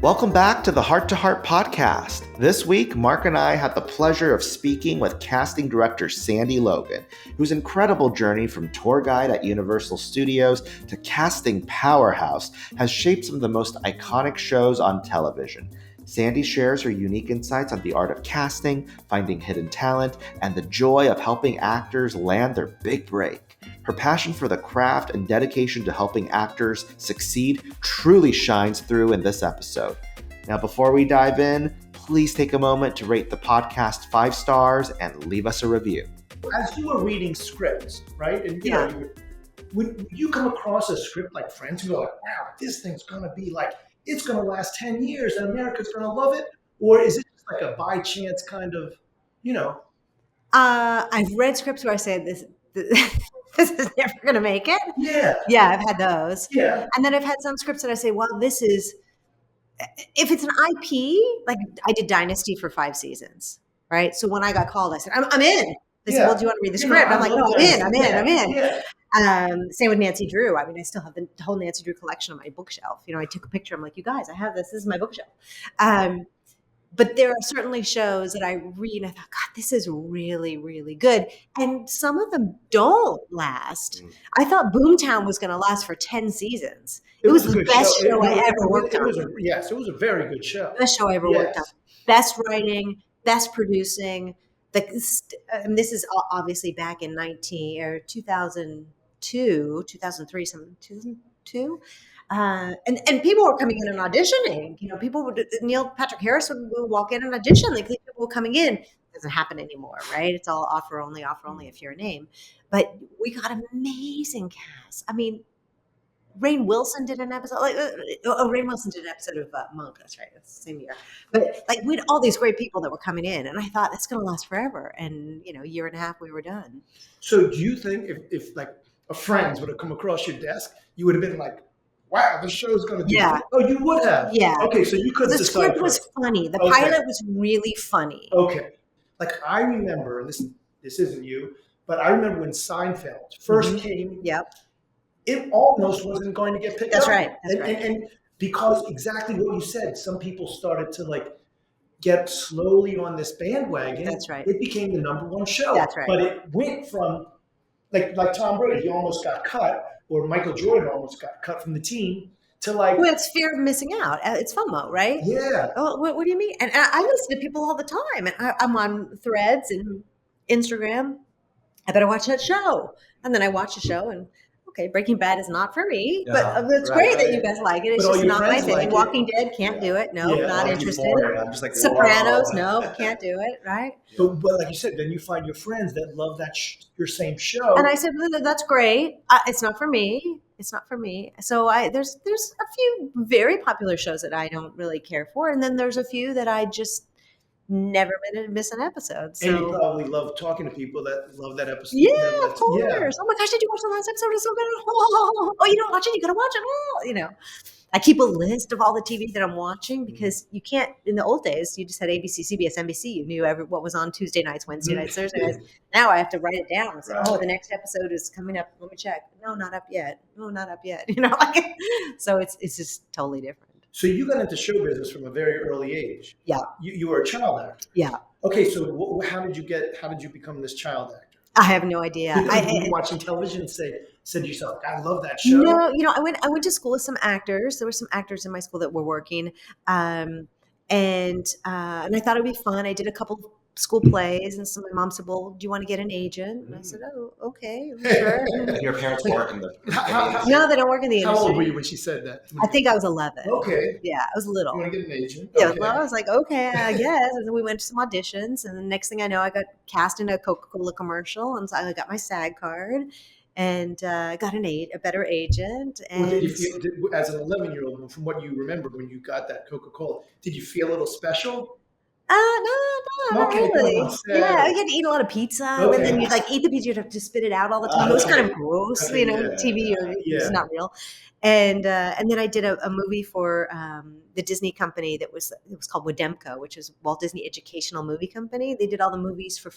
Welcome back to the Heart to Heart podcast. This week, Mark and I had the pleasure of speaking with casting director Sandi Logan, whose incredible journey from tour guide at Universal Studios to casting powerhouse has shaped some of the most iconic shows on television. Sandi shares her unique insights on the art of casting, finding hidden talent, and the joy of helping actors land their big break. Her passion for the craft and dedication to helping actors succeed truly shines through in this episode. Now, before we dive in, please take a moment to rate the podcast 5 stars and leave us a review. As you were reading scripts, right? And would you come across a script like Friends and go like, wow, this thing's going to be like, it's going to last 10 years and America's going to love it? Or is it just like a by chance kind of, I've read scripts where I say this is never going to make it. Yeah, I've had those. Yeah. And then I've had some scripts that I say, well, this is, if it's an IP, like I did Dynasty for 5 seasons, right? So when I got called, I said, I'm in. They said, well, do you want to read the script? I'm like, no, I'm in. Yeah. Same with Nancy Drew. I mean, I still have the whole Nancy Drew collection on my bookshelf. I took a picture. I'm like, you guys, I have this. This is my bookshelf. But there are certainly shows that I read and I thought, God, this is really, really good. And some of them don't last. I thought Boomtown was going to last for 10 seasons. It was the best show I ever worked on. Yes, it was a very good show. Best show I ever worked on. Best writing, best producing. And this is obviously back in 2002, 2003, 2002. And people were coming in and auditioning. People would, Neil Patrick Harris would walk in and audition. Like people were coming in. It doesn't happen anymore, right? It's all offer only if you're a name. But we got amazing cast. I mean, Rainn Wilson did an episode. Rainn Wilson did an episode of Monk. That's right. That's the same year. But we had all these great people that were coming in, and I thought that's going to last forever. And a year and a half, we were done. So, do you think if like a Friends would have come across your desk, you would have been like, wow, the show's going to do it. Oh, you would have? Yeah. Okay, so you couldn't decide. The script was funny. The pilot was really funny. Okay. Like I remember, and this isn't you, but I remember when Seinfeld first came. Yep. It almost wasn't going to get picked up. That's right. And because exactly what you said, some people started to get slowly on this bandwagon. That's right. It became the number 1 show. That's right. But it went from like Tom Brady, he almost got cut, or Michael Jordan almost got cut from the team to well, it's fear of missing out. It's FOMO, right? Yeah. Oh, what do you mean? And I listen to people all the time, and I'm on Threads and Instagram. I better watch that show, and then I watch the show and. Okay, Breaking Bad is not for me, but it's great that you guys like it. It's just not my thing. Walking Dead, can't do it. No, not interested. I'm just like, Sopranos, no, can't do it. Right? But like you said, then you find your friends that love that your same show. And I said, that's great. It's not for me. It's not for me. So there's a few very popular shows that I don't really care for, and then there's a few that I just never miss an episode. So. And you probably love talking to people that love that episode. Yeah, of course. Yeah. Oh my gosh, did you watch the last episode? It's so good. Oh, you don't watch it? You gotta watch it. Oh, I keep a list of all the TV that I'm watching because you can't. In the old days, you just had ABC, CBS, NBC. You knew what was on Tuesday nights, Wednesday nights, Thursday nights. Now I have to write it down. It's like, the next episode is coming up. Let me check. No, not up yet. No, not up yet. So it's just totally different. So you got into show business from a very early age. Yeah. You were a child actor. Yeah. Okay, so how did you become this child actor? I have no idea. Were you watching television and said to yourself, I love that show? No, I went to school with some actors. There were some actors in my school that were working. And I thought it would be fun. I did a couple school plays, and so my mom said, well, do you want to get an agent? And I said, oh, okay, sure. Your parents work in the No, they don't work in the industry. How old were you when she said that? I think I was 11. Okay. Yeah, I was little. You want to get an agent? Yeah, okay. well, I was like, okay, I guess. And then we went to some auditions, and the next thing I know, I got cast in a Coca-Cola commercial, and so I got my SAG card, and got a better agent. And Did you feel, as an 11-year-old, from what you remember when you got that Coca-Cola, did you feel a little special? No, not really. Yeah, you had to eat a lot of pizza, and then you'd eat the pizza, you'd have to spit it out all the time. It was kind of gross, TV is not real. And then I did a movie for the Disney company it was called Wademco, which is Walt Disney Educational Movie Company. They did all the movies for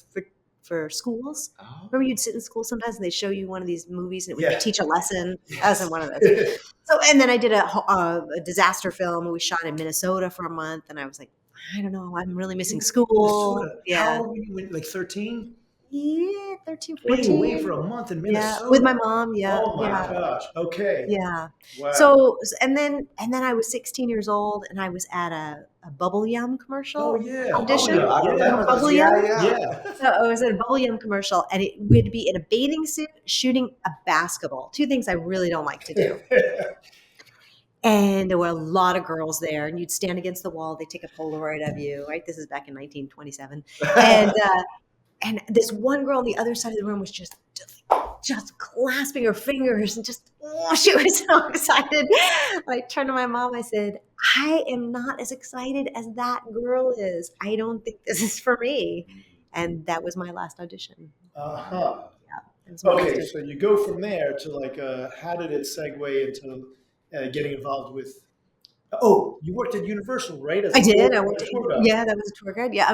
for schools. Oh. Remember you'd sit in school sometimes and they'd show you one of these movies and it would Yeah. teach a lesson. Yes. I was in one of those. So, and then I did a disaster film. We shot in Minnesota for a month, and I was like, I don't know, I'm really missing school. Minnesota. Yeah. How old were you when, like 13? Yeah, 13, Being 14. away for a month in Minnesota. Yeah, with my mom. Yeah. Oh my yeah. gosh. Okay. Yeah. Wow. So, and then I was 16 years old, and I was at a Bubble Yum commercial Oh yeah. audition. I remember Bubble this. Yum? Yeah. So I was at a Bubble Yum commercial, and it would be in a bathing suit shooting a basketball. Two things I really don't like to do. And there were a lot of girls there, and you'd stand against the wall. They take a Polaroid of you, right? This is back in 1927, and this one girl on the other side of the room was just clasping her fingers and just, she was so excited. I turned to my mom. I said, I am not as excited as that girl is. I don't think this is for me. And that was my last audition. Uh-huh. It was my last Okay, audition. so you go from there to like, how did it segue into getting involved with? Oh, you worked at Universal, right? As I a did. tour- I worked. tour guide. Yeah, that was a tour guide. Yeah, I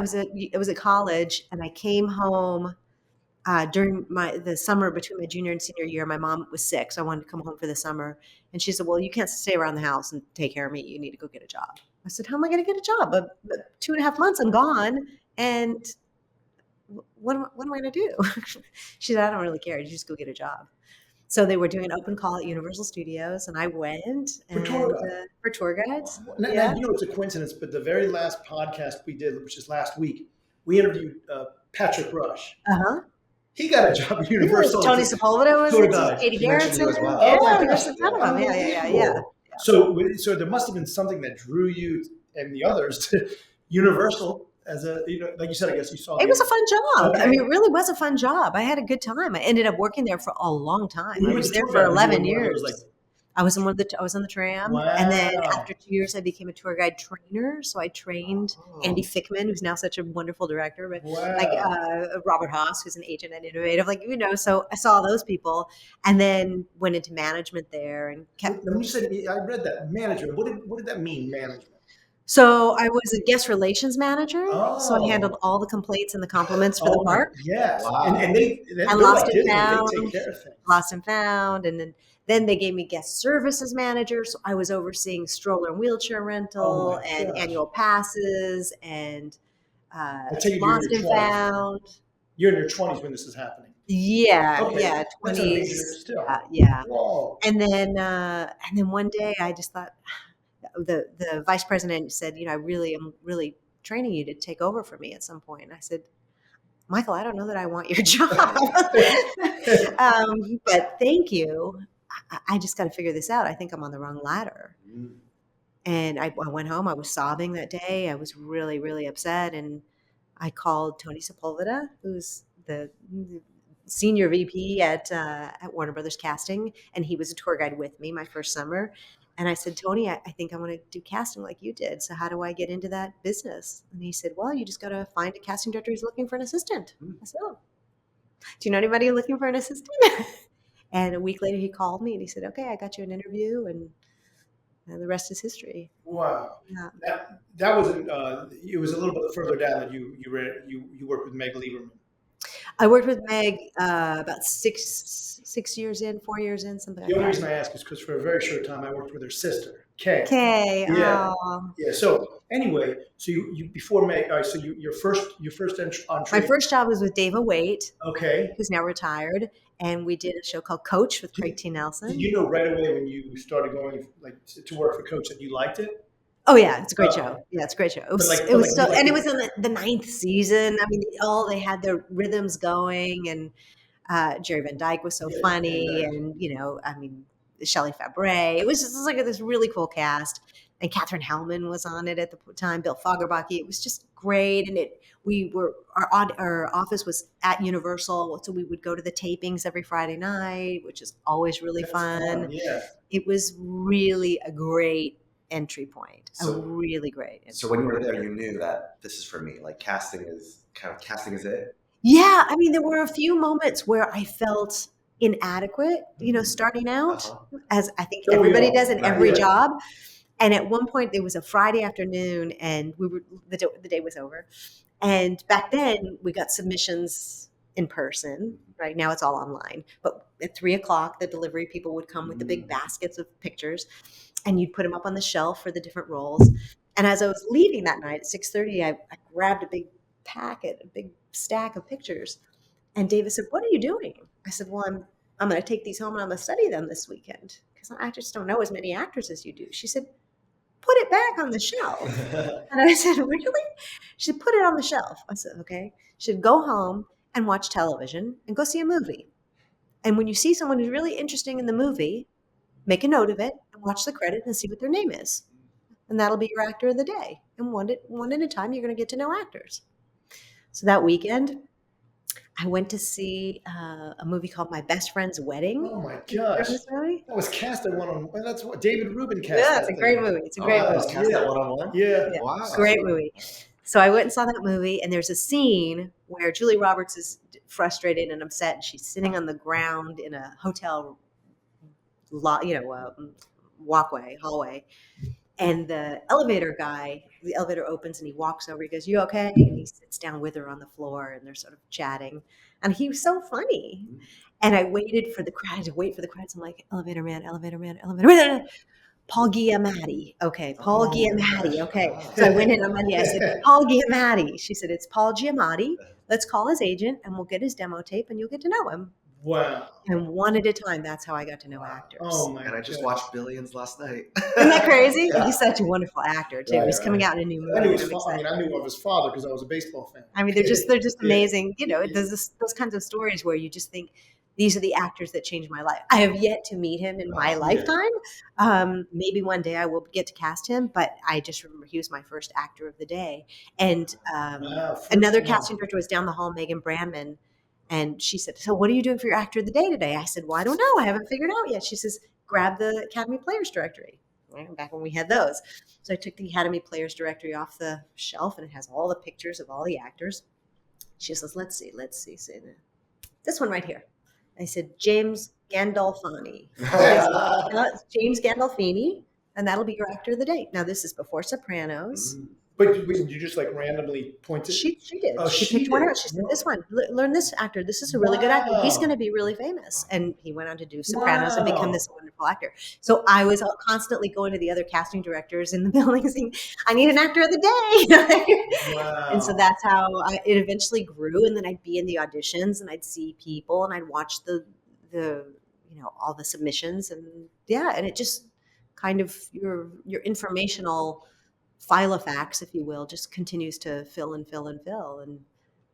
was at college, and I came home during the summer between my junior and senior year. My mom was sick, so I wanted to come home for the summer. And she said, "Well, you can't stay around the house and take care of me. You need to go get a job." I said, "How am I going to get a job? But 2.5 months, I'm gone, and what am I going to do?" She said, "I don't really care. You just go get a job." So they were doing an open call at Universal Studios, and I went For tour guide. for tour guides. Now, Yeah. you know, it's a coincidence, but the very last podcast we did, which is last week, we interviewed Patrick Rush. Uh-huh. He got a job at Universal. Tony Sepulveda was Tour it? guide. Katie He mentioned you as Garrison. well. Yeah, Oh my there's gosh. a ton of them. Yeah. Unbelievable. So there must have been something that drew you and the others to Universal as a, like you said, I guess you saw. It was a fun job. Okay. I mean, it really was a fun job. I had a good time. I ended up working there for a long time. Who I was was the there tour for guide? Were you 11 in one of years. those, I was on the tram, and then Wow. after 2 years, I became a tour guide trainer. So I trained Andy Fickman, who's now such a wonderful director, but Wow. Robert Haas, who's an agent at Innovative. So I saw those people, and then went into management there and kept. When you said, I read that management, what did that mean, management? So I was a guest relations manager. So I Oh. handled all the complaints and the compliments for the park. Yes. Wow. And they're Lost like and Disney. Found. They take care of things. Lost and Found, and then they gave me guest services manager. So I was overseeing stroller and wheelchair rental Oh my and gosh. annual passes and take it you're in Lost your and 20s. Found. You're in your 20s when this is happening. Yeah, Okay. yeah, That's 20s. amazing still. Yeah. Whoa. And then one day I just thought the vice president said, I really am really training you to take over for me at some point. And I said, Michael, I don't know that I want your job, but thank you. I just got to figure this out. I think I'm on the wrong ladder. And I went home. I was sobbing that day. I was really, really upset. And I called Tony Sepulveda, who's the senior VP at Warner Brothers Casting, and he was a tour guide with me my first summer. And I said, Tony, I think I want to do casting like you did. So how do I get into that business? And he said, well, you just got to find a casting director who's looking for an assistant. I said, oh, do you know anybody looking for an assistant? And a week later he called me and he said, okay, I got you an interview, and the rest is history. Wow. Yeah. That wasn't. It was a little bit further down that you worked with Meg Lieberman. I worked with Meg about 6 years in, 4 years in, something The like only that. reason I ask is because for a very short time I worked with her sister, Kay. Okay. Yeah. Oh. Yeah. So anyway, so you before Meg, all right, so your first entree. My first job was with Dava Waite, Okay. who's now retired, and we did a show called Coach with Craig T. Nelson. Did you know right away when you started going to work for Coach that you liked it? Oh yeah, it's a great show. Yeah, it's a great show. It was, But it was you so, liked and it it. was in the 9th season. I mean, they had their rhythms going, and Jerry Van Dyke was so Yeah, funny, Van Dyke. and I mean, Shelley Fabre. It was just like this really cool cast, and Katherine Hellman was on it at the time. Bill Fagerbakke. It was just great, and our office was at Universal, so we would go to the tapings every Friday night, which is always really That's fun. Yeah. It was really a great entry point. So- a really great. So when you were there, you knew that this is for me. Like casting is it. Yeah, I mean, there were a few moments where I felt inadequate, starting out, as I think Don't we everybody all? does in Right, every yeah. job. And at one point, it was a Friday afternoon, and the day was over. And back then, we got submissions in person. Right now it's all online. But at 3:00, the delivery people would come with the big baskets of pictures, and you'd put them up on the shelf for the different roles. And as I was leaving that night at 6:30, I grabbed a big packet, a big stack of pictures. And David said, "What are you doing?" I said, "Well, I'm going to take these home and I'm going to study them this weekend because I just don't know as many actors as you do." She said, "Put it back on the shelf." And I said, "Really?" She said, "Put it on the shelf." I said, "Okay." She said, "Go home and watch television and go see a movie. And when you see someone who's really interesting in the movie, make a note of it and watch the credit and see what their name is. And that'll be your actor of the day. And one at a time, you're going to get to know actors." So that weekend, I went to see a movie called My Best Friend's Wedding. Oh my You heard of gosh. this movie? That was cast at one-on-one. That's what David Rubin cast. Yeah, that it's a thing. great movie. It's a great That was movie. cast at one-on-one? Yeah. Yeah, Wow. great movie. So I went and saw that movie, and there's a scene where Julie Roberts is frustrated and upset, and she's sitting on the ground in a hotel hallway, and the elevator opens, and he walks over. He goes, "You okay?" And he sits down with her on the floor, and they're sort of chatting, and he was so funny. And I waited for the credits. I'm like, "Elevator man, elevator man, elevator man." Paul Giamatti. Okay, Paul Giamatti. Okay. So I went in on Monday. I said, "Paul Giamatti." She said, "It's Paul Giamatti. Let's call his agent and we'll get his demo tape and you'll get to know him." Wow. And one at a time, that's how I got to know actors. Oh my And I just God. watched Billions last night. Isn't that crazy? Yeah. He's such a wonderful actor too. Right, He's coming right. out in a new movie. I knew and his I'm father. I excited. knew of his father because I was a baseball fan. I mean, they're just Yeah. amazing. You know, there's those kinds of stories where you just think, these are the actors that changed my life. I have yet to meet him in my lifetime. Maybe one day I will get to cast him, but I just remember he was my first actor of the day. And Wow, first another one. casting director was down the hall, Megan Brandman, and she said, "So what are you doing for your actor of the day today?" I said, "Well, I don't know. I haven't figured out yet." She says, "Grab the Academy Players Directory." Right, back when we had those. So I took the Academy Players Directory off the shelf, and it has all the pictures of all the actors. She says, let's see. Say this one right here. I said, James Gandolfini. James Gandolfini, and that'll be your actor of the day. Now, this is before Sopranos. But did you just like randomly point to? She did. Oh, she she picked one did. out. She said, "This one, learn this actor. This is a really good actor. He's going to be really famous." And he went on to do Sopranos and become this wonderful actor. So I was constantly going to the other casting directors in the building saying, "I need an actor of the day." Wow. And so that's how it eventually grew. And then I'd be in the auditions and I'd see people and I'd watch the all the submissions, and and it just kind of your informational file of facts, if you will, just continues to fill and fill and fill. And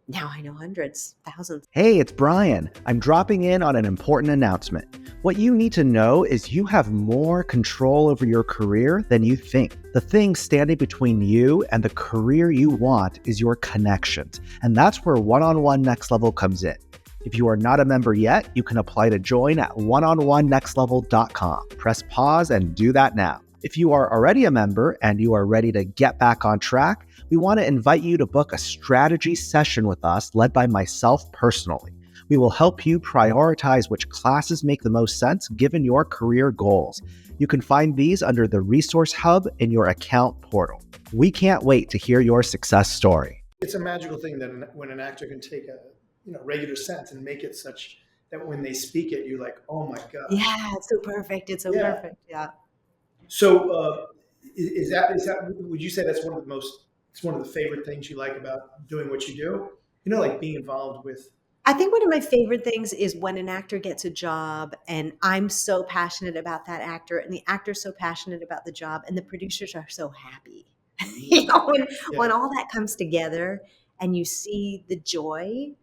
now I know hundreds, thousands. Hey, it's Brian. I'm dropping in on an important announcement. What you need to know is you have more control over your career than you think. The thing standing between you and the career you want is your connections. And that's where One-on-One Next Level comes in. If you are not a member yet, you can apply to join at oneononenextlevel.com. Press pause and do that now. If you are already a member and you are ready to get back on track, we want to invite you to book a strategy session with us led by myself personally. We will help you prioritize which classes make the most sense given your career goals. You can find these under the Resource Hub in your account portal. We can't wait to hear your success story. It's a magical thing that when an actor can take a regular sentence and make it such that when they speak it, you're like, oh my God. Yeah, it's so perfect. It's so perfect. Yeah. So is that would you say that's one of the favorite things you like about doing what you do? Like being involved with. I think one of my favorite things is when an actor gets a job and I'm so passionate about that actor and the actor's so passionate about the job and the producers are so happy. When all that comes together and you see the joy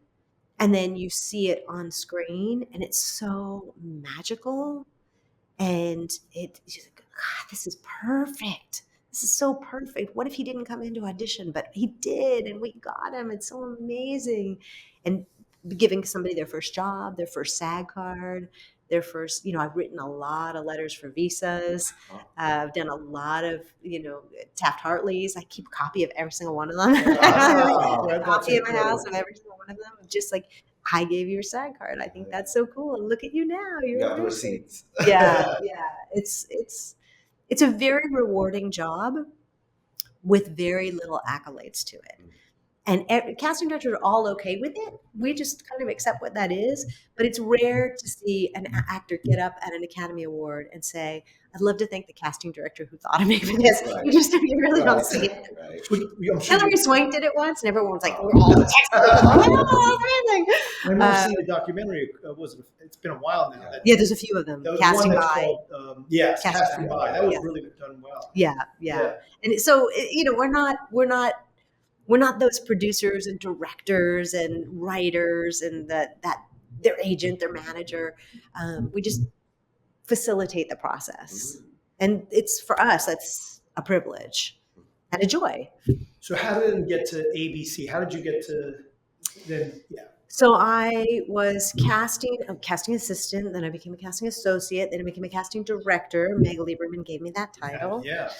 and then you see it on screen and it's so magical and she's like, God, this is perfect. This is so perfect. What if he didn't come into audition, but he did and we got him. It's so amazing. And giving somebody their first job, their first SAG card, their first, I've written a lot of letters for visas. I've done a lot of, Taft-Hartleys. I keep a copy of every single one of them. Wow. A copy in my house of every single one of them. Just like, I gave you your SAG card. I think that's so cool. And look at you now. You got the receipts. Yeah. It's a very rewarding job with very little accolades to it. And casting directors are all okay with it. We just kind of accept what that is. But it's rare to see an actor get up at an Academy Award and say, "I'd love to thank the casting director who thought of me for this." Right. You really don't see it. Right. I'm sure Hilary Swank did it once, and everyone was like, "We're all amazing." I remember seeing a documentary. It's been a while now. Yeah, there's a few of them. There was Casting one that's by. called, Casting By. That was really done well. Yeah. And so, we're not those producers and directors and writers and that their agent, their manager. We just facilitate the process. And it's for us, that's a privilege and a joy. So how did it get to ABC? How did you get to then? Yeah. So I was a casting assistant, then I became a casting associate, then I became a casting director. Meg Lieberman gave me that title. Yeah.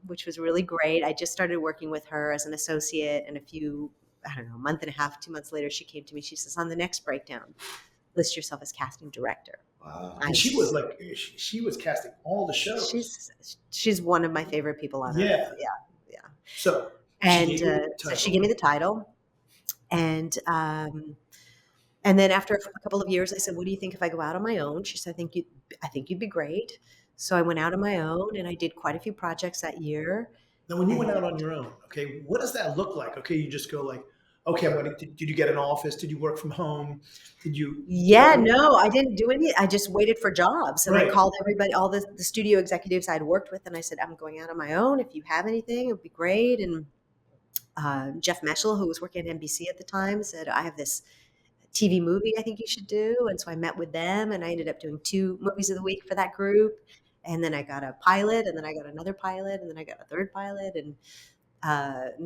Which was really great. I just started working with her as an associate, and a month and a half, 2 months later, she came to me. She says, "On the next breakdown, list yourself as casting director." Wow. And she was casting all the shows. She's one of my favorite people on earth. Yeah. So she gave me the title, and then after a couple of years, I said, "What do you think if I go out on my own?" She said, I think you'd be great." So I went out on my own, and I did quite a few projects that year. Now, when you went out on your own, okay, what does that look like? Okay, you just go like, okay, did you get an office? Did you work from home? Did you? Yeah, no, I didn't do any. I just waited for jobs, and Right. I called everybody, all the studio executives I'd worked with, and I said, "I'm going out on my own. If you have anything, it would be great." And Jeff Meschel, who was working at NBC at the time, said, "I have this TV movie I think you should do." And so I met with them, and I ended up doing 2 movies of the week for that group. And then I got a pilot, and then I got another pilot, and then I got a third pilot. And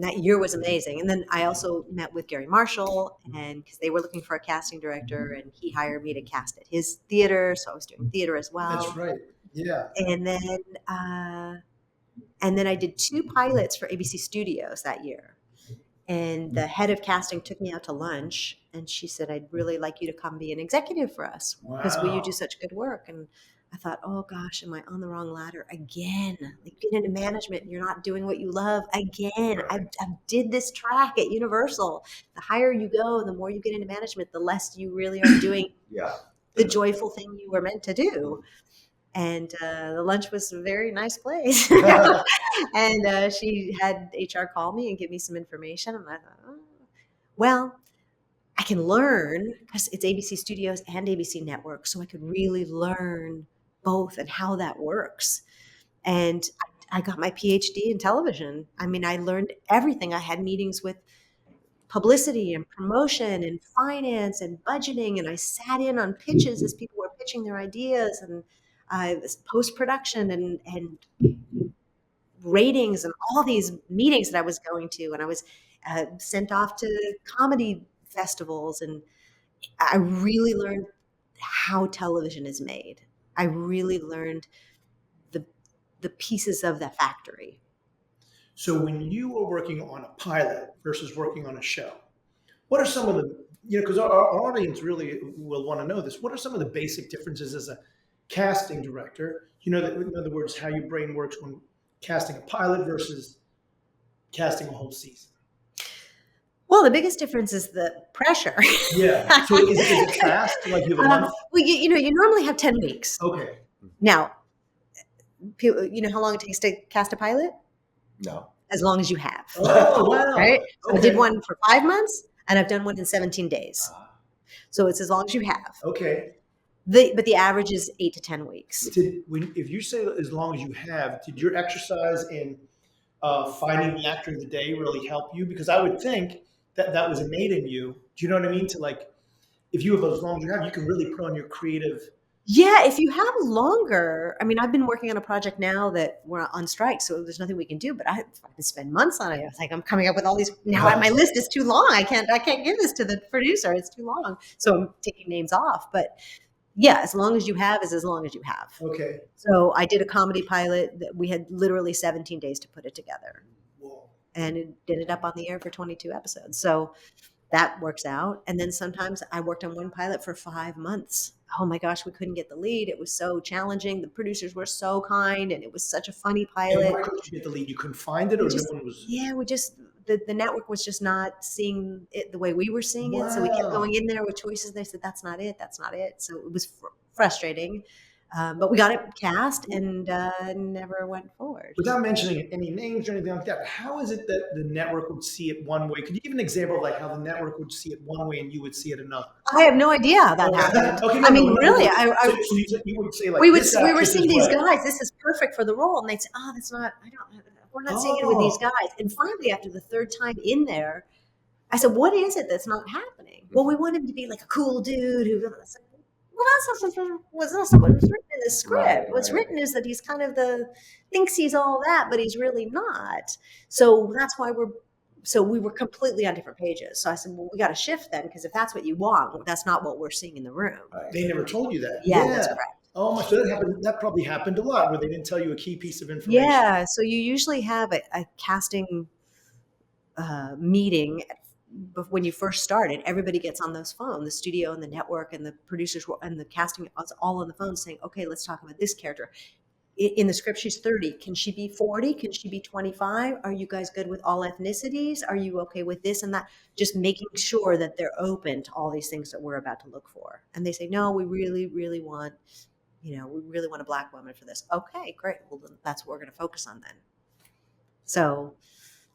that year was amazing. And then I also met with Gary Marshall, and because they were looking for a casting director, and he hired me to cast at his theater. So I was doing theater as well. That's right. Yeah. And then I did 2 pilots for ABC Studios that year. And the head of casting took me out to lunch, and she said, "I'd really like you to come be an executive for us because you do such good work." And I thought, "Oh gosh, am I on the wrong ladder again? Like, get into management and you're not doing what you love again." I did this track at Universal. The higher you go, the more you get into management, the less you really are doing the joyful thing you were meant to do. And the lunch was a very nice place. And she had HR call me and give me some information. And I thought, "Oh, well, I can learn," because it's ABC Studios and ABC Network. So I could really learn both and how that works. And I got my PhD in television. I mean, I learned everything. I had meetings with publicity and promotion and finance and budgeting. And I sat in on pitches as people were pitching their ideas, and post-production and ratings and all these meetings that I was going to. And I was sent off to comedy festivals. And I really learned how television is made. I really learned the pieces of the factory. So when you were working on a pilot versus working on a show, what are some of the, because our audience really will want to know this, what are some of the basic differences as a casting director? In other words, how your brain works when casting a pilot versus casting a whole season. Well, the biggest difference is the pressure. Yeah. So is it fast? Like you have a month? Well, you normally have 10 weeks. Okay. Now, you know how long it takes to cast a pilot? No. As long as you have. Oh, wow. Right? So Okay. I did one for 5 months, and I've done one in 17 days. So it's as long as you have. Okay. But the average is 8 to 10 weeks. If you say as long as you have, did your exercise in finding the actor of the day really help you? Because I would think that was innate in you. Do you know what I mean? To like, if you have as long as you have, you can really put on your creative. Yeah, if you have longer, I mean, I've been working on a project now that we're on strike, so there's nothing we can do. But I can spend months on it. I was like, I'm coming up with all these. Now my list is too long. I can't give this to the producer. It's too long. So I'm taking names off. But yeah, as long as you have is as long as you have. Okay. So I did a comedy pilot that we had literally 17 days to put it together. Whoa. And it ended up on the air for 22 episodes. So that works out. And then sometimes I worked on one pilot for 5 months. Oh my gosh, we couldn't get the lead. It was so challenging. The producers were so kind, and it was such a funny pilot. And why couldn't you get the lead? You couldn't find it, or no one was? Yeah, the network was just not seeing it the way we were seeing it. So we kept going in there with choices. And they said, that's not it. That's not it. So it was frustrating. But we got it cast and never went forward. Without mentioning any names or anything like that, how is it that the network would see it one way? Could you give an example of like how the network would see it one way and you would see it another? I have no idea how that happened. Okay, really, so you would say like we were seeing these guys. This is perfect for the role, and they'd say, "Oh, that's not. We're not seeing it with these guys." And finally, after the third time in there, I said, "What is it that's not happening?" Well, we want him to be like a cool dude who. Well, that's not what was written in the script. Right. What's written is that he's kind of thinks he's all that, but he's really not. So that's why we were completely on different pages. So I said, well, we got to shift then, because if that's what you want, that's not what we're seeing in the room. Right. They never told you that. Yeah, that's correct. Oh my, so that probably happened a lot where they didn't tell you a key piece of information. Yeah, so you usually have a casting meeting when you first started. Everybody gets on those phones, the studio and the network and the producers and the casting all on the phone saying, okay, let's talk about this character. In the script, she's 30. Can she be 40? Can she be 25? Are you guys good with all ethnicities? Are you okay with this and that? Just making sure that they're open to all these things that we're about to look for. And they say, no, we really, really want, we really want a Black woman for this. Okay, great. Well, then that's what we're going to focus on then. So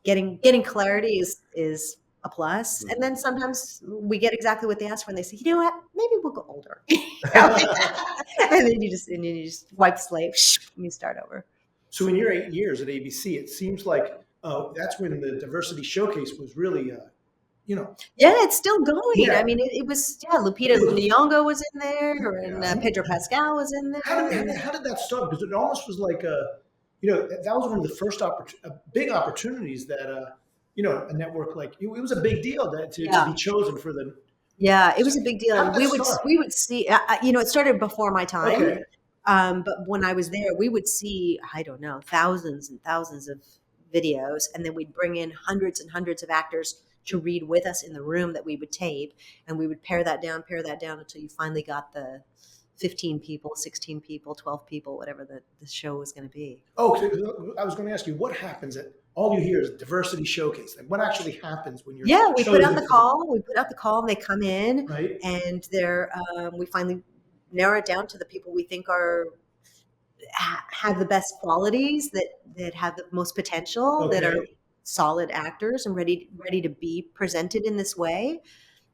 getting clarity is a plus. And then sometimes we get exactly what they ask for, and they say, you know what, maybe we'll go older. and then you just wipe the slate and you start over. So in your 8 years at ABC, it seems like that's when the diversity showcase was really, Yeah, it's still going. Yeah. I mean, it was, Lupita Nyong'o was in there, and Pedro Pascal was in there. How did that start? Because it almost was like, that was one of the first big opportunities that, a network like it was a big deal to be chosen for the. Yeah, it was a big deal. And we would see, it started before my time. Okay. But when I was there, we would see, I don't know, thousands and thousands of videos. And then we'd bring in hundreds and hundreds of actors to read with us in the room that we would tape. And we would pare that down until you finally got the 15 people, 16 people, 12 people, whatever the show was going to be. Oh, I was going to ask you, what happens all you hear is diversity showcase. Like, what actually happens when you're? Yeah, we put out the call. And they come in, right? And we finally narrow it down to the people we think have the best qualities, that have the most potential, that are solid actors and ready to be presented in this way.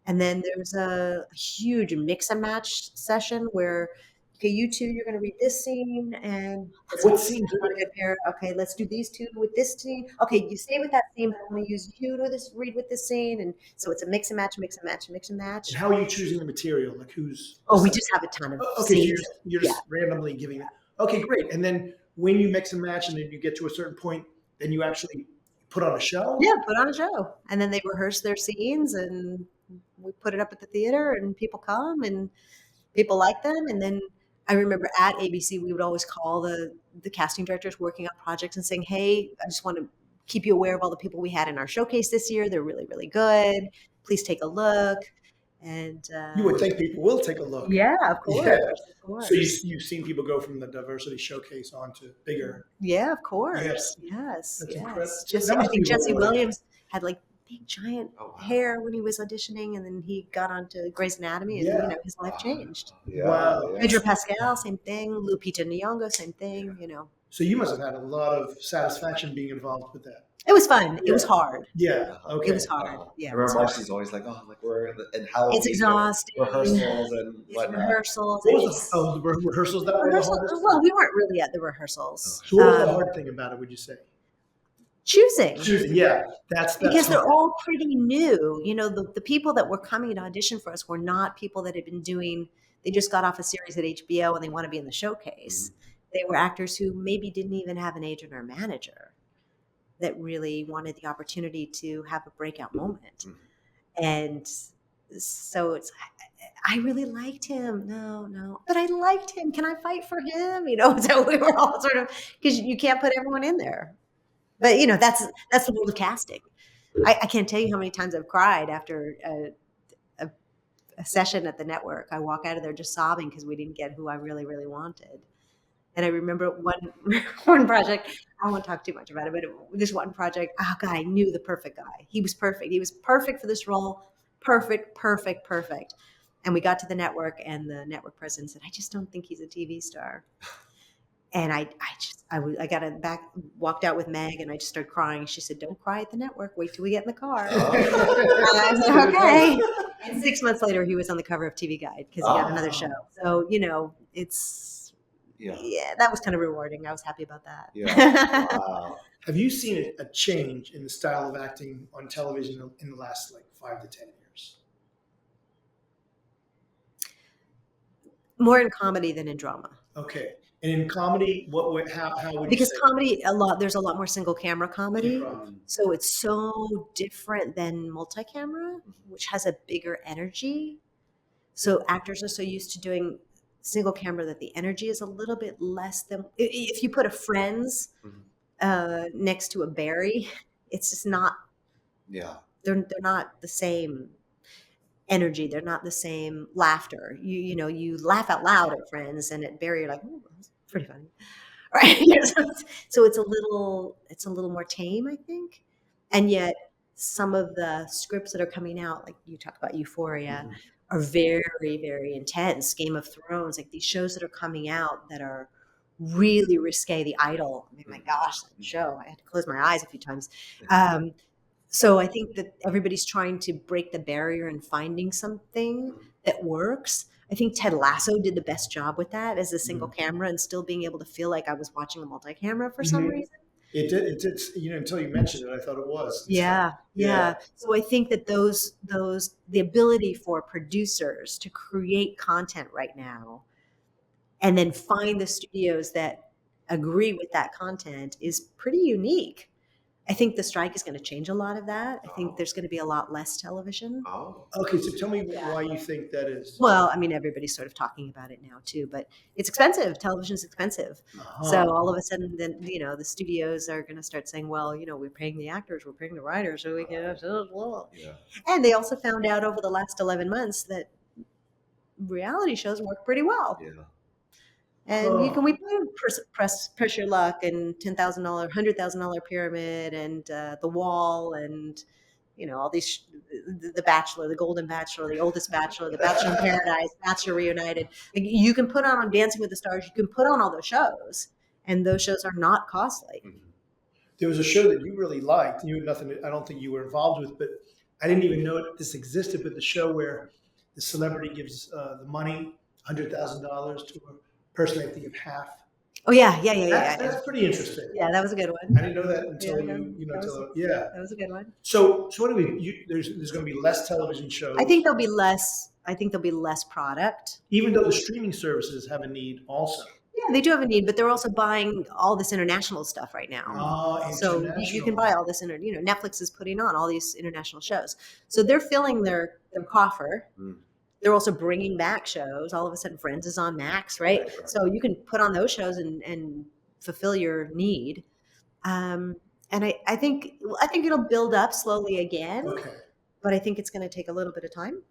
And then there's a huge mix and match session where, okay, you two, you're going to read this scene, and what scenes are a good pair? Okay, let's do these two with this scene. Okay, you stay with that scene, but I'm going to use you to read with this scene, and so it's a mix and match. And how are you choosing the material? Like who's? Oh, we just have a ton of scenes. You're just randomly giving it. Okay, great. And then when you mix and match, and then you get to a certain point, then you actually put on a show. Yeah, put on a show, and then they rehearse their scenes, and we put it up at the theater, and people come, and people like them. And then I remember at ABC, we would always call the casting directors working on projects and saying, hey, I just want to keep you aware of all the people we had in our showcase this year. They're really, really good. Please take a look. And you would think people will take a look. Yeah, of course. Yeah. Of course. So you've seen people go from the diversity showcase on to bigger. Yeah, of course. Yes. That's incredible. I think Jesse Williams had like big giant hair when he was auditioning, and then he got onto Grey's Anatomy, and his life changed. Yeah. Wow. Pedro Pascal, same thing. Lupita Nyong'o, same thing. So you must have had a lot of satisfaction being involved with that. It was fun. It was hard. Yeah. Okay. It was hard. Yeah. I remember Marcy's always like, we're in Halloween. It's exhausting. Rehearsals and whatnot. Rehearsals. What was the rehearsals? That were the hardest? Well, we weren't really at the rehearsals. So what was the hard thing about it, would you say? Choosing, yeah, that's because they're all pretty new. The people that were coming to audition for us were not people that had been doing. They just got off a series at HBO and they want to be in the showcase. Mm-hmm. They were actors who maybe didn't even have an agent or a manager that really wanted the opportunity to have a breakout moment. Mm-hmm. And so I really liked him. No, but I liked him. Can I fight for him? So we were all sort of, because you can't put everyone in there. But that's the world of casting. I can't tell you how many times I've cried after a session at the network. I walk out of there just sobbing because we didn't get who I really, really wanted. And I remember one project, I won't talk too much about it, but this one project, God, I knew the perfect guy. He was perfect. He was perfect for this role. Perfect, perfect, perfect. And we got to the network, and the network president said, I just don't think he's a TV star. And I got back, walked out with Meg, and I just started crying. She said, "Don't cry at the network. Wait till we get in the car." And I said, "Okay." And 6 months later, he was on the cover of TV Guide because he got another show. So it's that was kind of rewarding. I was happy about that. Yeah. Wow. Have you seen a change in the style of acting on television in the last 5 to 10 years? More in comedy than in drama. Okay. And in comedy, how would you Because say? comedy, there's a lot more single camera comedy. Improv. So it's so different than multi-camera, which has a bigger energy. So actors are so used to doing single camera that the energy is a little bit less than if you put a Friends next to a Barry, it's just not. Yeah. They're not the same energy. They're not the same laughter. You laugh out loud at Friends, and at Barry, you're like, "Ooh, that's pretty funny." Right. So it's a little more tame, I think. And yet some of the scripts that are coming out, like you talk about Euphoria, are very, very intense. Game of Thrones, like these shows that are coming out that are really risque. The Idol, I mean, my gosh, that show, I had to close my eyes a few times. So I think that everybody's trying to break the barrier and finding something that works. I think Ted Lasso did the best job with that as a single camera and still being able to feel like I was watching a multi-camera for some reason. It did. Until you mentioned it, I thought it was. Yeah. So I think that the ability for producers to create content right now and then find the studios that agree with that content is pretty unique. I think the strike is going to change a lot of that. I think there's going to be a lot less television. Oh. Okay, so tell me why you think that is. Well, I mean, everybody's sort of talking about it now too, but it's expensive. Television's expensive. So all of a sudden, then the studios are going to start saying, well, we're paying the actors, we're paying the writers, so we can. Yeah. And they also found out over the last 11 months that reality shows work pretty well. Yeah. And we press your luck and $10,000, $100,000 pyramid and The Wall and all these the Bachelor, the Golden Bachelor, the Oldest Bachelor, the Bachelor in Paradise, Bachelor Reunited. Like, you can put on Dancing with the Stars. You can put on all those shows, and those shows are not costly. There was a show that you really liked. You had nothing. I don't think you were involved with, but I didn't even know this existed. But the show where the celebrity gives the money, $100,000 to a person they think of half. Oh yeah. That's pretty interesting. Yeah, that was a good one. I didn't know that until that was a good one. So anyway, there's going to be less television shows. I think there'll be less product. Even though the streaming services have a need also. Yeah, they do have a need, but they're also buying all this international stuff right now. So you can buy all this. Netflix is putting on all these international shows, so they're filling their coffer. They're also bringing back shows. All of a sudden, Friends is on Max, right? So you can put on those shows and fulfill your need. And I think it'll build up slowly again. Okay. But I think it's going to take a little bit of time.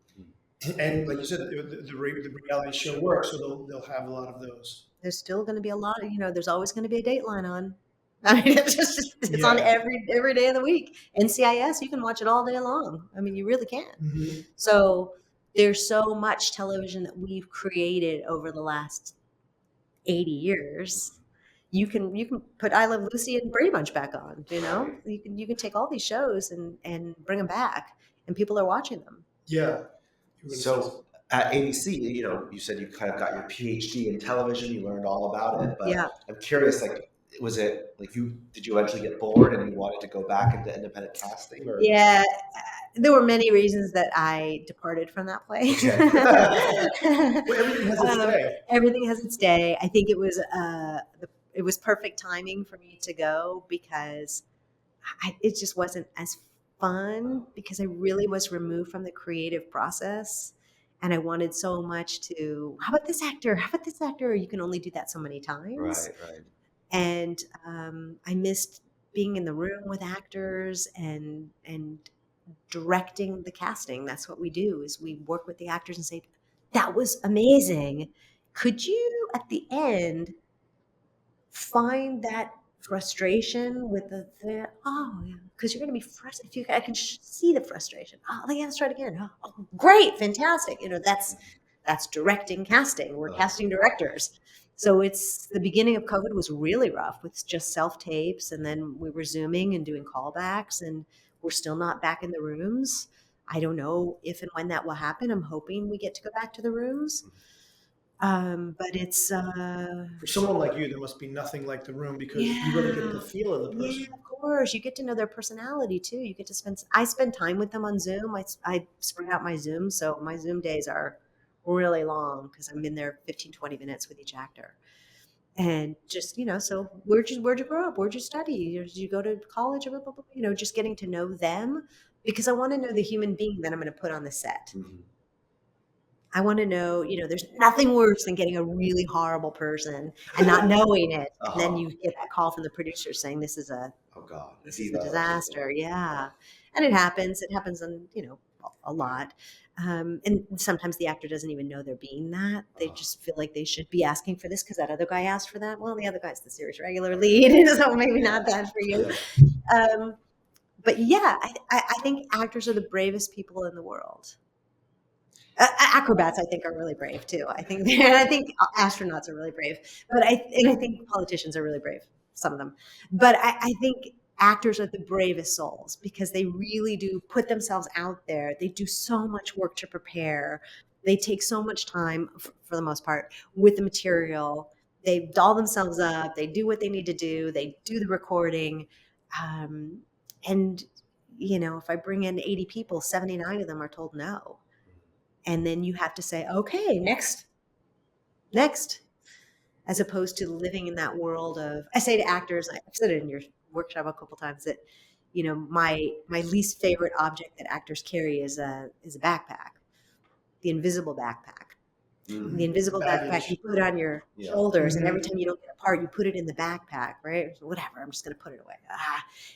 And like you said, the reality show works, so they'll have a lot of those. There's still going to be a lot of, there's always going to be a Dateline on. I mean, it's on every day of the week. NCIS, you can watch it all day long. I mean, you really can. So there's so much television that we've created over the last 80 years. You can put I Love Lucy and Brady Bunch back on. You can take all these shows and bring them back, and people are watching them. Yeah. So at ABC, you said you kind of got your PhD in television. You learned all about it. But I'm curious, was it did you eventually get bored and you wanted to go back into independent casting? Or? Yeah, there were many reasons that I departed from that place. Okay. Well, everything has its day. Everything has its day. I think it was perfect timing for me to go because it just wasn't as fun because I really was removed from the creative process. And I wanted so much to, how about this actor? How about this actor? You can only do that so many times. Right. And I missed being in the room with actors and directing the casting. That's what we do, is we work with the actors and say, that was amazing. Could you, at the end, find that frustration with because you're going to be frustrated. I can see the frustration. Oh, let's try it again. Oh, great, fantastic. That's directing casting. We're casting directors. So it's the beginning of COVID was really rough with just self tapes, and then we were Zooming and doing callbacks, and we're still not back in the rooms. I don't know if and when that will happen. I'm hoping we get to go back to the rooms. But it's for someone like you, there must be nothing like the room because you really get the feel of the person. Yeah, of course. You get to know their personality too. You get to I spend time with them on Zoom. I spread out my Zoom. So my Zoom days are really long because I'm in there 15, 20 minutes with each actor. And just, so where'd you grow up? Where'd you study? Did you go to college? Blah, blah, blah, just getting to know them because I want to know the human being that I'm going to put on the set. Mm-hmm. I want to know, there's nothing worse than getting a really horrible person and not knowing it. And then you get that call from the producer saying this is a disaster. Yeah. And it happens. It happens on, a lot. And sometimes the actor doesn't even know they're being that. They just feel like they should be asking for this because that other guy asked for that. Well, the other guy's the series regular lead, so maybe not that for you. But yeah, I think actors are the bravest people in the world. Acrobats, I think, are really brave too. I think astronauts are really brave, but I think politicians are really brave. Some of them, but I think actors are the bravest souls because they really do put themselves out there. They do so much work to prepare. They take so much time, for the most part, with the material. They doll themselves up. They do what they need to do. They do the recording, and if I bring in 80 people, 79 of them are told no. And then you have to say, okay, next, as opposed to living in that world of, I say to actors, I've said it in your workshop a couple times that, my least favorite object that actors carry is a backpack, the invisible backpack. Mm-hmm. The invisible backpack you put on your shoulders, and every time you don't get a part, you put it in the backpack, right? Whatever, I'm just going to put it away.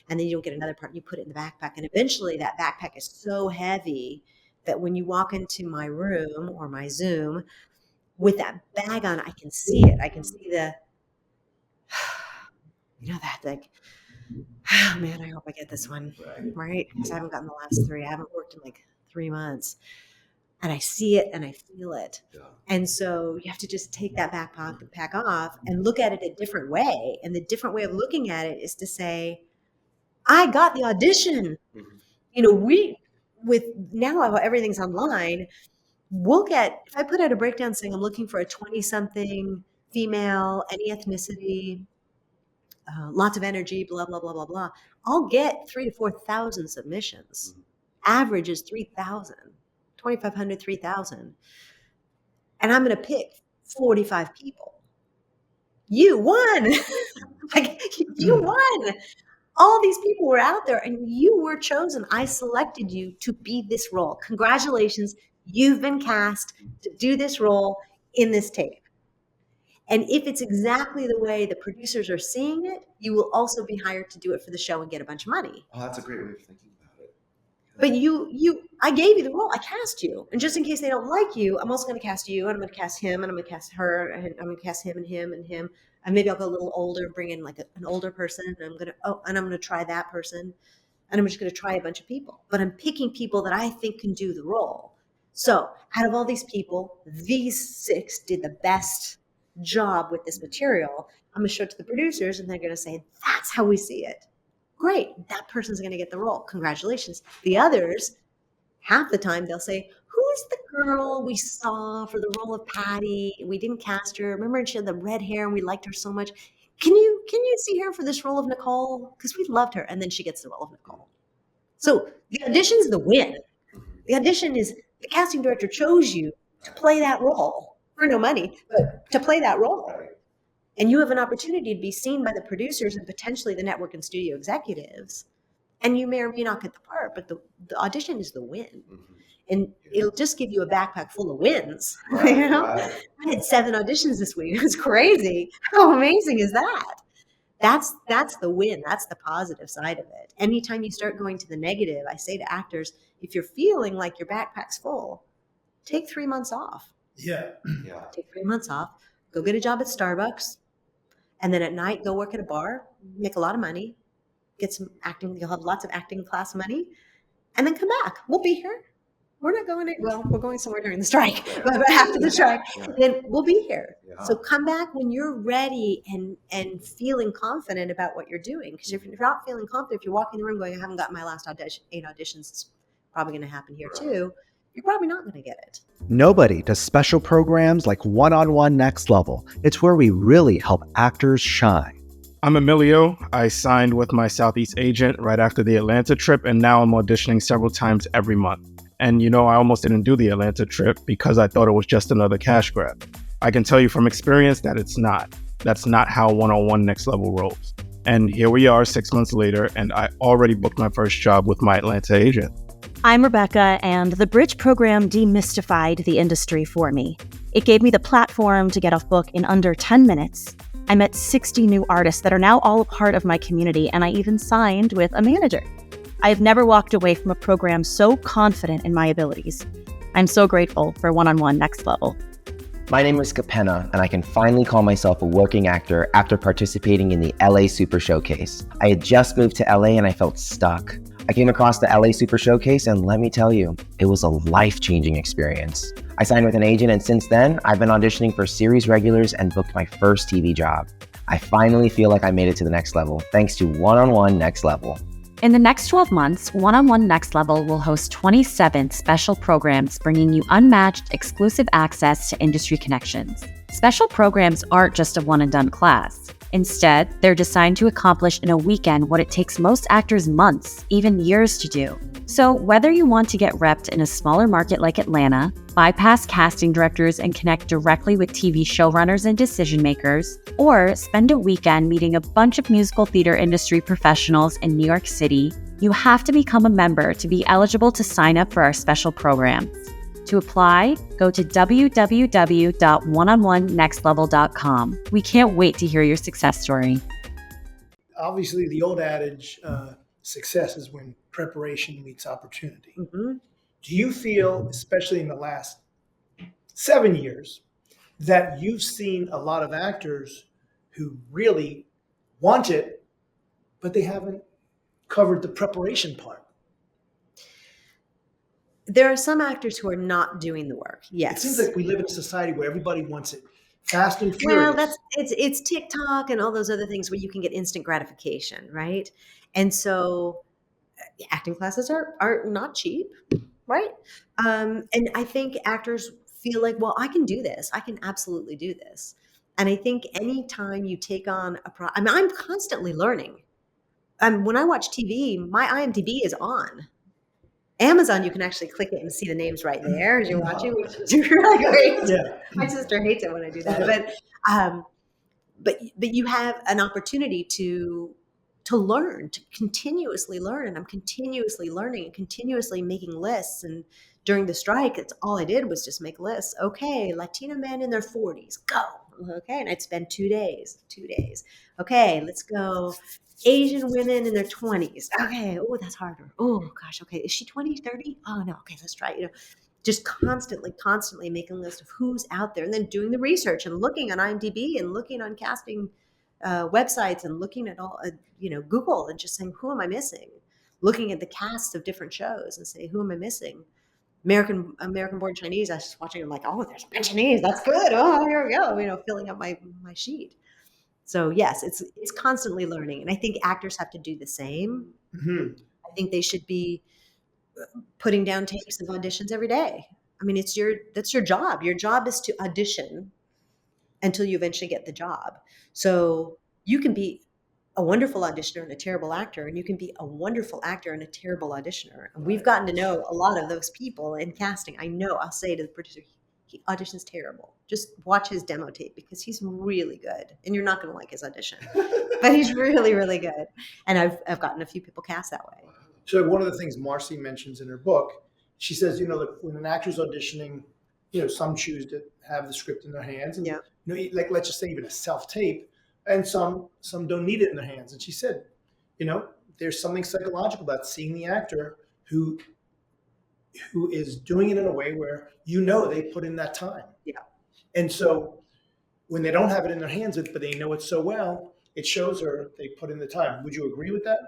And then you don't get another part, and you put it in the backpack. And eventually that backpack is so heavy that when you walk into my room or my Zoom with that bag on, I can see it. I can see that like, oh man, I hope I get this one, right? Because I haven't gotten the last 3. I haven't worked in like 3 months. And I see it and I feel it. Yeah. And so you have to just take that backpack off and look at it a different way. And the different way of looking at it is to say, I got the audition. Mm-hmm. With now how everything's online, if I put out a breakdown saying I'm looking for a 20-something female, any ethnicity, lots of energy, blah, blah, blah, blah, blah, I'll get 3,000 to 4,000 submissions. Mm-hmm. Average is 3,000, 2,500, 3,000. And I'm going to pick 45 people. You won. You won. All these people were out there and you were chosen. I selected you to be this role. Congratulations. You've been cast to do this role in this tape. And if it's exactly the way the producers are seeing it, you will also be hired to do it for the show and get a bunch of money. Oh, that's a great way of thinking about it. But I gave you the role. I cast you. And just in case they don't like you, I'm also going to cast you, and I'm going to cast him, and I'm going to cast her, and I'm going to cast him and him and him. And maybe I'll go a little older, bring in like an older person, and I'm going to try that person, and I'm just going to try a bunch of people. But I'm picking people that I think can do the role. So out of all these people, these 6 did the best job with this material. I'm going to show it to the producers, and they're going to say, that's how we see it. Great, that person's going to get the role. Congratulations. The others, half the time, they'll say, who's the girl we saw for the role of Patty? We didn't cast her. Remember, she had the red hair and we liked her so much. Can you see her for this role of Nicole? Because we loved her. And then she gets the role of Nicole. So the audition is the win. The audition is the casting director chose you to play that role for no money, but to play that role. And you have an opportunity to be seen by the producers and potentially the network and studio executives. And you may or may not get the part, but the audition is the win. Mm-hmm. And it'll just give you a backpack full of wins. Right, I had 7 auditions this week. It was crazy. How amazing is that? That's the win. That's the positive side of it. Anytime you start going to the negative, I say to actors, if you're feeling like your backpack's full, take 3 months off. Yeah. Take 3 months off. Go get a job at Starbucks And then at night, go work at a bar, make a lot of money, get some acting. You'll have lots of acting class money, and then come back. We'll be here. We're not going to, well, we're going somewhere during the strike, but after the strike, then we'll be here. Yeah. So come back when you're ready and feeling confident about what you're doing. Because if you're not feeling confident, if you're walking in the room going, I haven't got my last 8 auditions, it's probably going to happen here too, you're probably not going to get it. Nobody does special programs like One-on-One Next Level. It's where we really help actors shine. I'm Emilio. I signed with my Southeast agent right after the Atlanta trip, and now I'm auditioning several times every month. And I almost didn't do the Atlanta trip because I thought it was just another cash grab. I can tell you from experience that it's not. That's not how One-on-One Next Level rolls. And here we are 6 months later, and I already booked my first job with my Atlanta agent. I'm Rebecca, and the Bridge program demystified the industry for me. It gave me the platform to get off book in under 10 minutes. I met 60 new artists that are now all a part of my community, and I even signed with a manager. I have never walked away from a program so confident in my abilities. I'm so grateful for One-on-One Next Level. My name is Capenna, and I can finally call myself a working actor after participating in the LA Super Showcase. I had just moved to LA and I felt stuck. I came across the LA Super Showcase, and let me tell you, it was a life-changing experience. I signed with an agent, and since then, I've been auditioning for series regulars and booked my first TV job. I finally feel like I made it to the next level, thanks to One-on-One Next Level. In the next 12 months, One-on-One Next Level will host 27 special programs bringing you unmatched exclusive access to industry connections. Special programs aren't just a one-and-done class. Instead, they're designed to accomplish in a weekend what it takes most actors months, even years to do. So whether you want to get repped in a smaller market like Atlanta, bypass casting directors and connect directly with TV showrunners and decision makers, or spend a weekend meeting a bunch of musical theater industry professionals in New York City, you have to become a member to be eligible to sign up for our special programs. To apply, go to www.oneononenextlevel.com. We can't wait to hear your success story. Obviously, the old adage, success is when preparation meets opportunity. Mm-hmm. Do you feel, especially in the last 7 years, that you've seen a lot of actors who really want it, but they haven't covered the preparation part? There are some actors who are not doing the work. Yes. It seems like we live in a society where everybody wants it fast and furious. Well, it's TikTok and all those other things where you can get instant gratification, right? And so acting classes are not cheap, right? And I think actors feel like, well, I can do this. I can absolutely do this. And I think anytime you take on I'm constantly learning. When I watch TV, my IMDb is on. Amazon, you can actually click it and see the names right there as you're watching, which is really great. Yeah. My sister hates it when I do that. But you have an opportunity to learn, to continuously learn. And I'm continuously learning and continuously making lists. And during the strike, it's all I did was just make lists. Okay, Latino men in their 40s, go. Okay, and I'd spend 2 days. Okay, let's go. Asian women in their 20s. Okay. Oh, that's harder. Oh gosh. Okay. Is she 20, 30? Oh no. Okay. Let's try it. Just constantly making a list of who's out there and then doing the research and looking on IMDb and looking on casting websites and looking at all, Google and just saying, who am I missing? Looking at the cast of different shows and say, who am I missing? American Born Chinese. I was just watching. I'm like, oh, there's a Chinese. That's good. Oh, here we go. Filling up my sheet. So yes, it's constantly learning. And I think actors have to do the same. Mm-hmm. I think they should be putting down tapes of auditions every day. I mean, that's your job. Your job is to audition until you eventually get the job. So you can be a wonderful auditioner and a terrible actor, and you can be a wonderful actor and a terrible auditioner. And we've gotten to know a lot of those people in casting. I know I'll say to the producer, he auditions terrible. Just watch his demo tape because he's really good. And you're not going to like his audition, but he's really, really good. And I've gotten a few people cast that way. So one of the things Marcy mentions in her book, she says, that when an actor's auditioning, some choose to have the script in their hands, and like let's just say even a self-tape, and some don't need it in their hands. And she said, there's something psychological about seeing the actor who is doing it in a way where they put in that time. Yeah. And so when they don't have it in their hands, but they know it so well, it shows her they put in the time. Would you agree with that?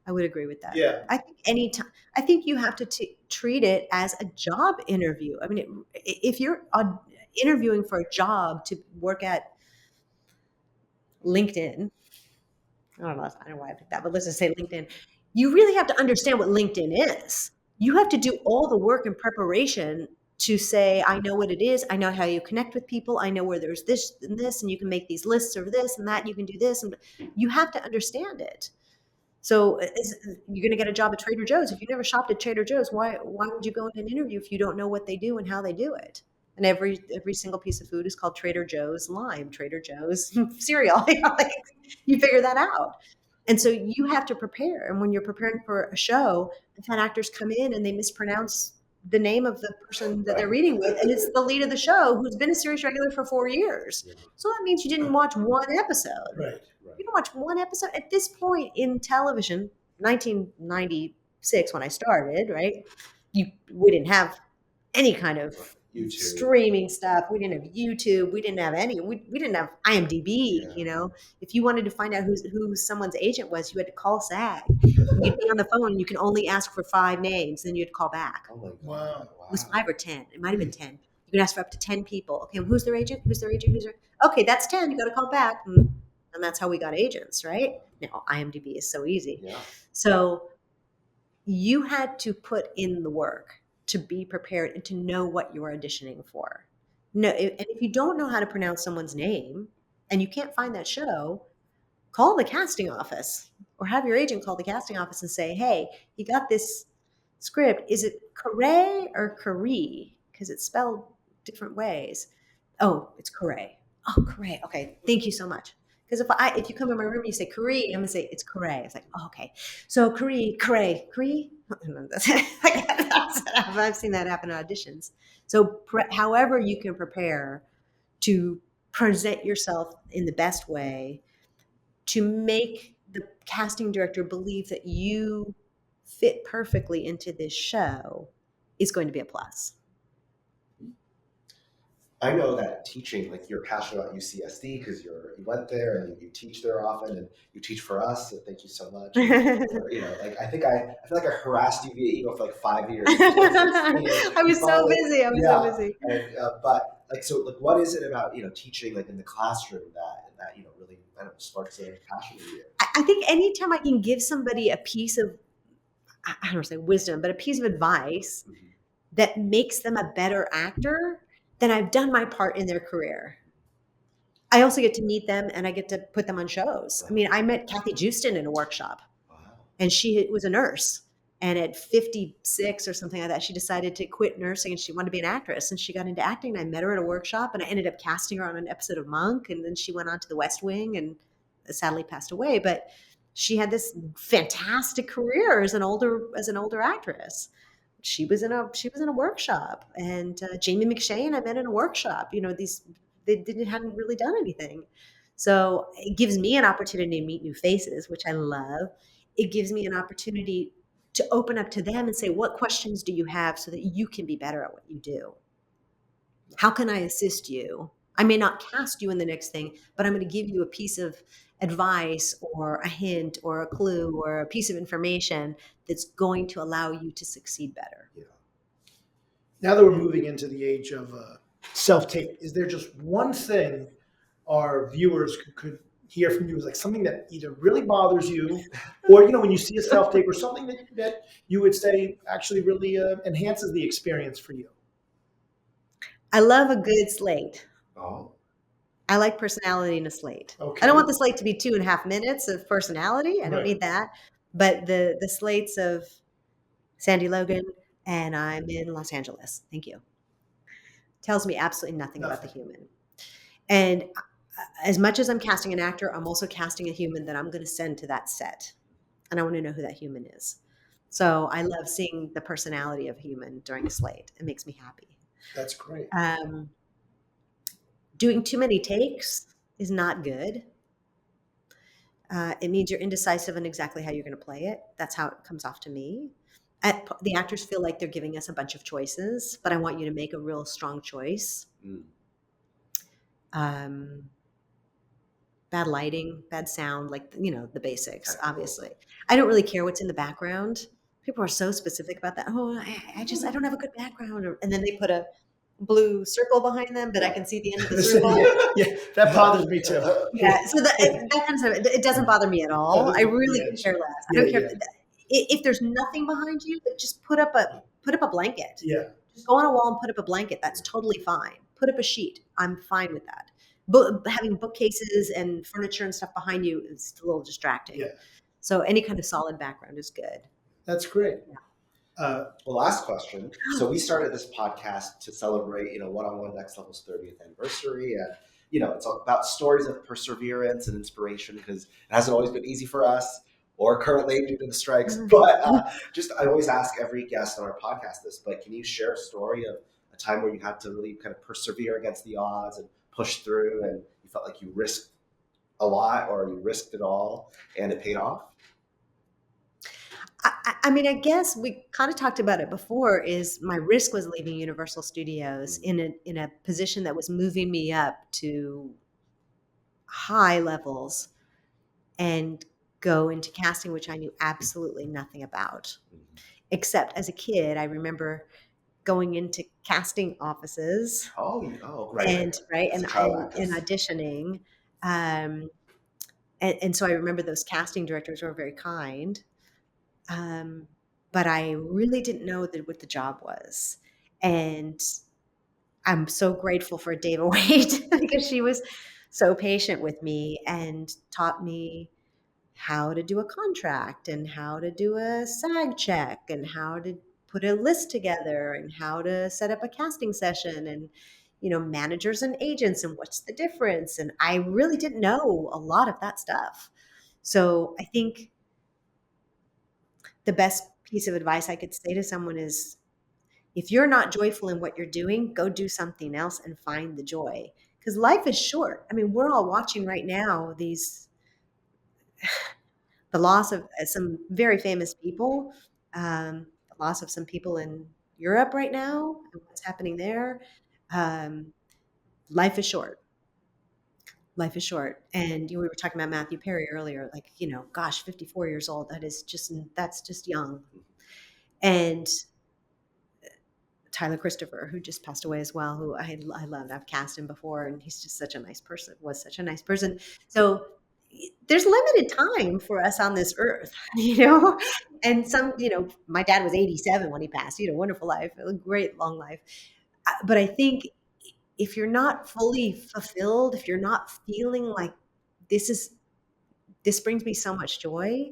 I would agree with that. Yeah. I think you have to treat it as a job interview. I mean, if you're interviewing for a job to work at LinkedIn, I don't know why I picked that, but let's just say LinkedIn, you really have to understand what LinkedIn is. You have to do all the work and preparation to say, I know what it is. I know how you connect with people. I know where there's this and this, and you can make these lists of this and that. You can do this. And you have to understand it. So you're going to get a job at Trader Joe's. If you never shopped at Trader Joe's, why would you go in an interview if you don't know what they do and how they do it? And every single piece of food is called Trader Joe's lime, Trader Joe's cereal. You figure that out. And so you have to prepare. And when you're preparing for a show, if had actors come in and they mispronounce the name of the person that they're reading with, and it's the lead of the show who's been a series regular for 4 years. So that means you didn't watch one episode. Right. You don't watch one episode. At this point in television, 1996 when I started, right? We didn't have any kind of YouTube. Streaming stuff. We didn't have YouTube. We didn't have we didn't have IMDb. If you wanted to find out who someone's agent was, you had to call SAG. You'd be on the phone. You can only ask for 5 names, then you'd call back. Oh my God. Wow. It was 5 or 10. It might have been 10. You can ask for up to 10 people. Okay, who's their agent? Who's their agent? Okay, that's 10. You got to call back. And that's how we got agents, right? Now, IMDb is so easy. Yeah. So you had to put in the work to be prepared and to know what you're auditioning for. No, and if you don't know how to pronounce someone's name and you can't find that show, call the casting office or have your agent call the casting office and say, hey, you got this script. Is it Carré or Carré? Because it's spelled different ways. Oh, it's Carré. Oh, Carré. Okay, thank you so much. Because if you come in my room and you say Carré, I'm gonna say it's Carré. It's like, oh, okay. So Carré. I've seen that happen in auditions. So however you can prepare to present yourself in the best way to make the casting director believe that you fit perfectly into this show is going to be a plus. I know that teaching, like you're passionate about UCSD because you went there and you teach there often and you teach for us. So thank you so much. I feel like I harassed you via email for like 5 years. I was so busy. But what is it about teaching like in the classroom that really sparks a passion in you? I think anytime I can give somebody a piece of, I don't want to say wisdom, but a piece of advice that makes them a better actor, then I've done my part in their career. I also get to meet them and I get to put them on shows. I mean, I met Kathy Joosten in a workshop and she was a nurse. And at 56 or something like that, she decided to quit nursing and she wanted to be an actress. And she got into acting and I met her at a workshop and I ended up casting her on an episode of Monk. And then she went on to the West Wing and sadly passed away. But she had this fantastic career as an older actress. She was in a workshop, and Jamie McShane I met in a workshop. They hadn't really done anything, so it gives me an opportunity to meet new faces, which I love. It gives me an opportunity to open up to them and say, what questions do you have so that you can be better at what you do? How can I assist you? I may not cast you in the next thing, but I'm going to give you a piece of advice or a hint or a clue or a piece of information that's going to allow you to succeed better. Yeah. Now that we're moving into the age of self-tape, is there just one thing our viewers could hear from you, is like something that either really bothers you or, when you see a self-tape or something that you would say actually really enhances the experience for you? I love a good slate. Oh. I like personality in a slate. Okay. I don't want the slate to be 2.5 minutes of personality. I don't need that. But the slates of Sandi Logan and I'm in Los Angeles. Thank you. Tells me absolutely nothing about the human. And as much as I'm casting an actor, I'm also casting a human that I'm going to send to that set. And I want to know who that human is. So I love seeing the personality of a human during a slate. It makes me happy. That's great. Doing too many takes is not good. It means you're indecisive on exactly how you're going to play it. That's how it comes off to me. The actors feel like they're giving us a bunch of choices, but I want you to make a real strong choice. bad lighting, bad sound, like, the basics, obviously. I don't really care what's in the background. People are so specific about that. Oh, I don't have a good background. And then they put a blue circle behind them, but I can see the end of the circle. Yeah, that bothers me too. Yeah, so that kind of stuff, it doesn't bother me at all. I really could care less. I don't care if there's nothing behind you. But just put up a blanket. Yeah, just go on a wall and put up a blanket. That's totally fine. Put up a sheet. I'm fine with that. But having bookcases and furniture and stuff behind you is a little distracting. Yeah. So any kind of solid background is good. That's great. Well, last question. So we started this podcast to celebrate, One-on-One Next Level's 30th anniversary. And, it's about stories of perseverance and inspiration, because it hasn't always been easy for us, or currently due to the strikes. But I always ask every guest on our podcast this, but can you share a story of a time where you had to really kind of persevere against the odds and push through, and you felt like you risked a lot, or you risked it all and it paid off? I mean, I guess we kind of talked about it before, is my risk was leaving Universal Studios in a position that was moving me up to high levels and go into casting, which I knew absolutely nothing about. Except as a kid, I remember going into casting offices. Right. And auditioning. And so I remember those casting directors were very kind. But I really didn't know what the job was. And I'm so grateful for Dava Wade because she was so patient with me and taught me how to do a contract and how to do a SAG check and how to put a list together and how to set up a casting session and, managers and agents and what's the difference. And I really didn't know a lot of that stuff. So I think the best piece of advice I could say to someone is, if you're not joyful in what you're doing, go do something else and find the joy. Because life is short. I mean, we're all watching right now the loss of some very famous people, the loss of some people in Europe right now, and what's happening there. Life is short. Life is short. And we were talking about Matthew Perry earlier, 54 years old. That's just young. And Tyler Christopher, who just passed away as well, who I loved. I've cast him before, and he's just such a nice person, was such a nice person. So there's limited time for us on this earth, and my dad was 87 when he passed, wonderful life, a great long life. But I think if you're not fully fulfilled, if you're not feeling like this brings me so much joy,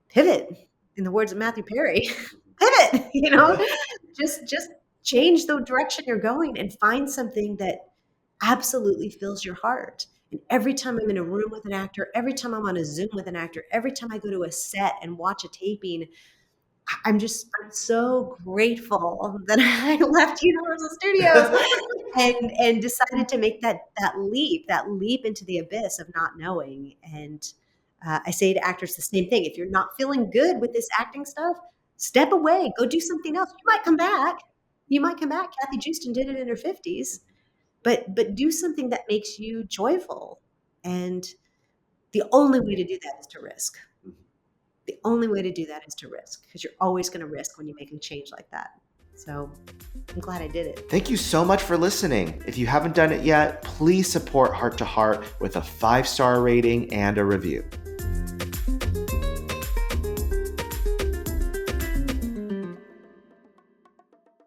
pivot. In the words of Matthew Perry, pivot, just change the direction you're going and find something that absolutely fills your heart. And every time I'm in a room with an actor, every time I'm on a Zoom with an actor, every time I go to a set and watch a taping, I'm so grateful that I left Universal Studios and decided to make that leap into the abyss of not knowing. And I say to actors the same thing. If you're not feeling good with this acting stuff, step away, go do something else. You might come back. Kathy Justin did it in her 50s, but do something that makes you joyful. And the only way to do that is to risk. The only way to do that is to risk, because you're always going to risk when you make a change like that. So I'm glad I did it. Thank you so much for listening. If you haven't done it yet, please support Heart to Heart with a 5-star rating and a review.